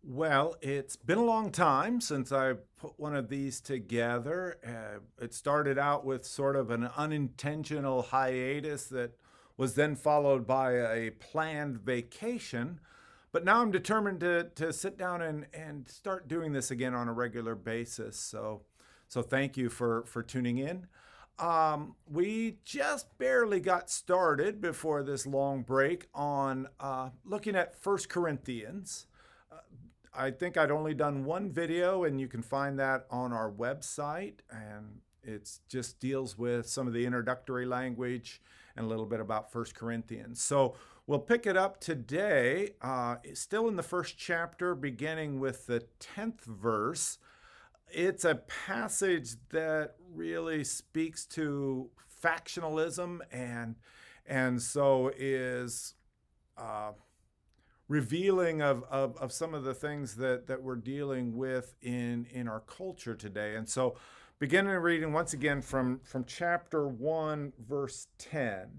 Well, it's been a long time since I put one of these together. It started out with sort of an unintentional hiatus that was then followed by a planned vacation. But now I'm determined to sit down and start doing this again on a regular basis. So thank you for tuning in. We just barely got started before this long break on looking at First Corinthians. I think I'd only done one video, and you can find that on our website. And it just deals with some of the introductory language and a little bit about First Corinthians. So we'll pick it up today, still in the first chapter, beginning with the 10th verse. It's a passage that really speaks to factionalism and so is uh, revealing of some of the things that we're dealing with in our culture today. And so, beginning reading once again from chapter 1, verse 10.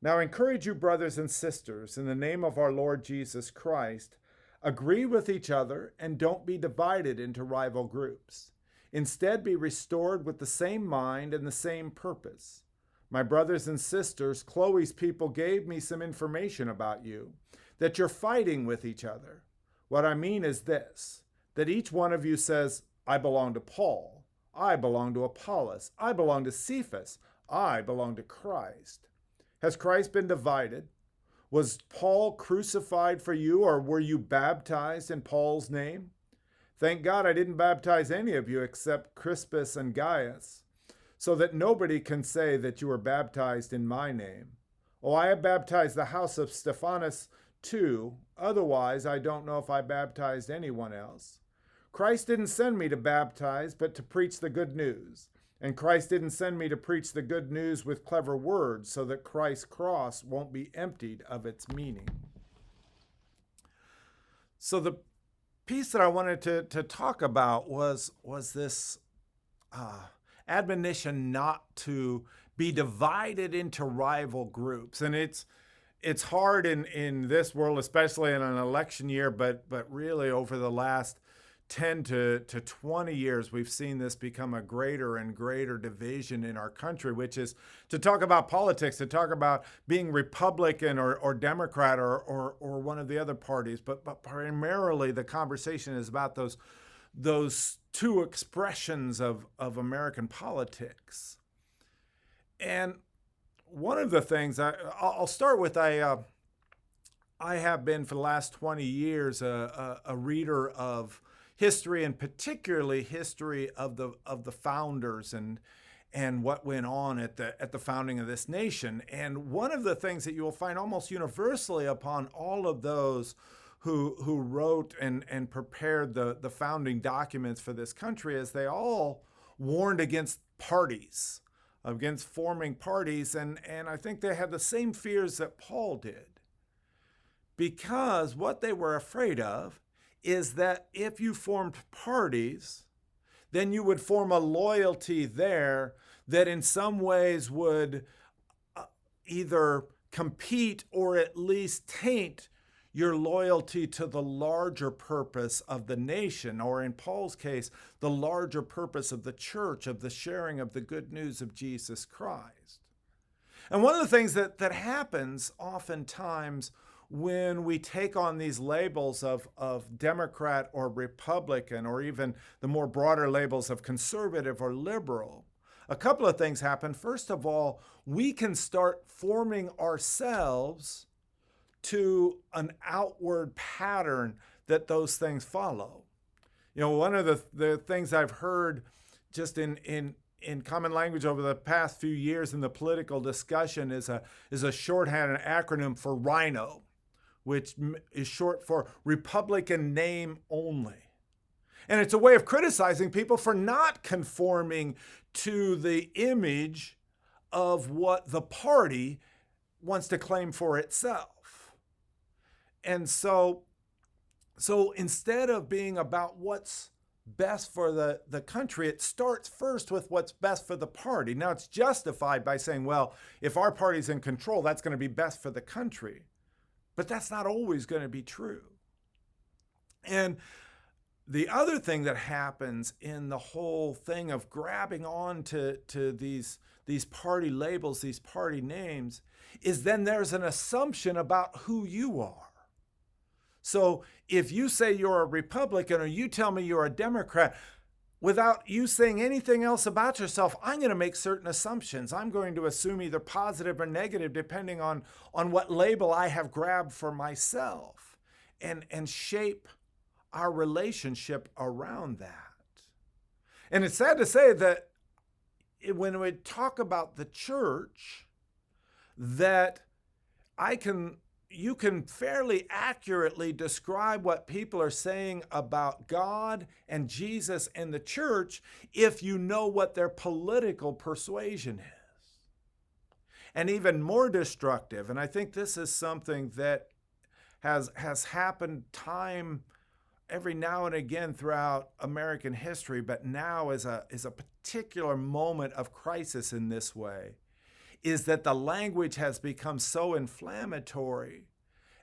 Now, I encourage you, brothers and sisters, in the name of our Lord Jesus Christ, agree with each other and don't be divided into rival groups. Instead, be restored with the same mind and the same purpose. My brothers and sisters, Chloe's people gave me some information about you, that you're fighting with each other. What I mean is this, that each one of you says, I belong to Paul, I belong to Apollos, I belong to Cephas, I belong to Christ. Has Christ been divided? Was Paul crucified for you, or were you baptized in Paul's name? Thank God I didn't baptize any of you except Crispus and Gaius, so that nobody can say that you were baptized in my name. Oh, I have baptized the house of Stephanas too. Otherwise, I don't know if I baptized anyone else. Christ didn't send me to baptize, but to preach the good news. And Christ didn't send me to preach the good news with clever words so that Christ's cross won't be emptied of its meaning. So the piece that I wanted to talk about was this uh, admonition not to be divided into rival groups. And it's hard in this world, especially in an election year, but really over the last 10 to 20 years, we've seen this become a greater and greater division in our country, which is to talk about politics, to talk about being Republican or Democrat or one of the other parties. But primarily the conversation is about those two expressions of American politics. And one of the things I'll start with, I have been for the last 20 years a reader of history, and particularly history of the founders and what went on at the founding of this nation. And one of the things that you will find almost universally upon all of those who wrote and prepared the founding documents for this country is they all warned against parties, against forming parties, and I think they had the same fears that Paul did. Because what they were afraid of is that if you formed parties, then you would form a loyalty there that in some ways would either compete or at least taint your loyalty to the larger purpose of the nation, or in Paul's case, the larger purpose of the church, of the sharing of the good news of Jesus Christ. And one of the things that happens oftentimes when we take on these labels of Democrat or Republican, or even the more broader labels of conservative or liberal, a couple of things happen. First of all, we can start forming ourselves to an outward pattern that those things follow. You know, one of the things I've heard just in common language over the past few years in the political discussion is a shorthand, an acronym for RHINO, which is short for Republican Name Only. And it's a way of criticizing people for not conforming to the image of what the party wants to claim for itself. And so instead of being about what's best for the country, it starts first with what's best for the party. Now, it's justified by saying, well, if our party's in control, that's going to be best for the country. But that's not always going to be true. And the other thing that happens in the whole thing of grabbing on to these party labels, these party names, is then there's an assumption about who you are. So if you say you're a Republican or you tell me you're a Democrat, without you saying anything else about yourself, I'm going to make certain assumptions. I'm going to assume either positive or negative depending on what label I have grabbed for myself, and shape our relationship around that. And it's sad to say that when we talk about the church, that you can fairly accurately describe what people are saying about God and Jesus and the church if you know what their political persuasion is. And even more destructive, and I think this is something that has happened every now and again throughout American history, but now is a particular moment of crisis in this way, is that the language has become so inflammatory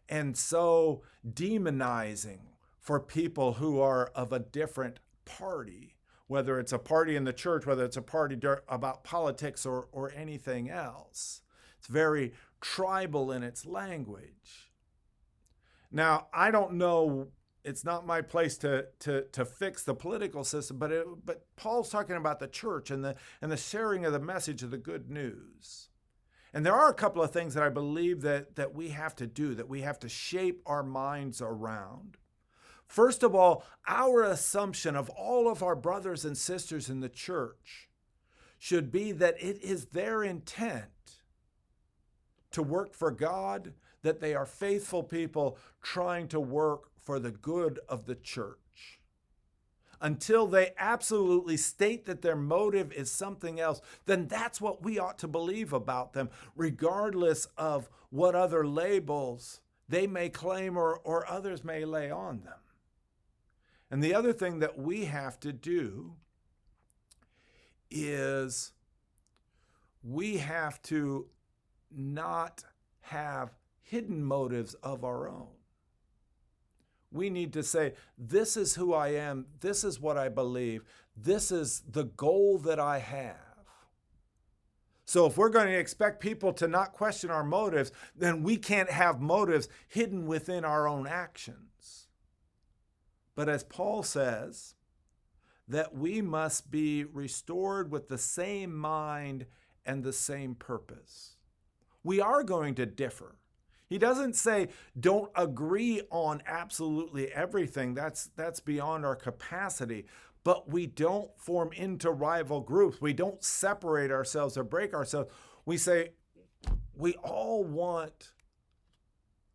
and so demonizing for people who are of a different party, whether it's a party in the church, whether it's a party about politics or anything else. It's very tribal in its language. Now, I don't know, it's not my place to fix the political system, but Paul's talking about the church and the sharing of the message of the good news. And there are a couple of things that I believe that we have to do, that we have to shape our minds around. First of all, our assumption of all of our brothers and sisters in the church should be that it is their intent to work for God, that they are faithful people trying to work for the good of the church. Until they absolutely state that their motive is something else, then that's what we ought to believe about them, regardless of what other labels they may claim or others may lay on them. And the other thing that we have to do is we have to not have hidden motives of our own. We need to say, this is who I am, this is what I believe, this is the goal that I have. So if we're going to expect people to not question our motives, then we can't have motives hidden within our own actions. But as Paul says, that we must be restored with the same mind and the same purpose. We are going to differ. He doesn't say don't agree on absolutely everything. That's beyond our capacity. But we don't form into rival groups. We don't separate ourselves or break ourselves. We say we all want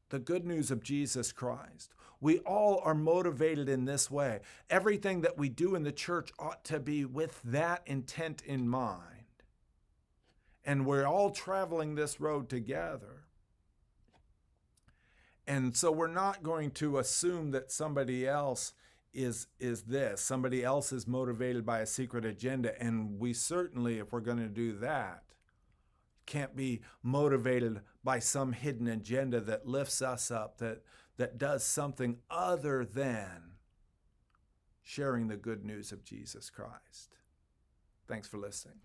the good news of Jesus Christ. We all are motivated in this way. Everything that we do in the church ought to be with that intent in mind. And we're all traveling this road together. And so we're not going to assume that somebody else is this. Somebody else is motivated by a secret agenda. And we certainly, if we're going to do that, can't be motivated by some hidden agenda that lifts us up, that does something other than sharing the good news of Jesus Christ. Thanks for listening.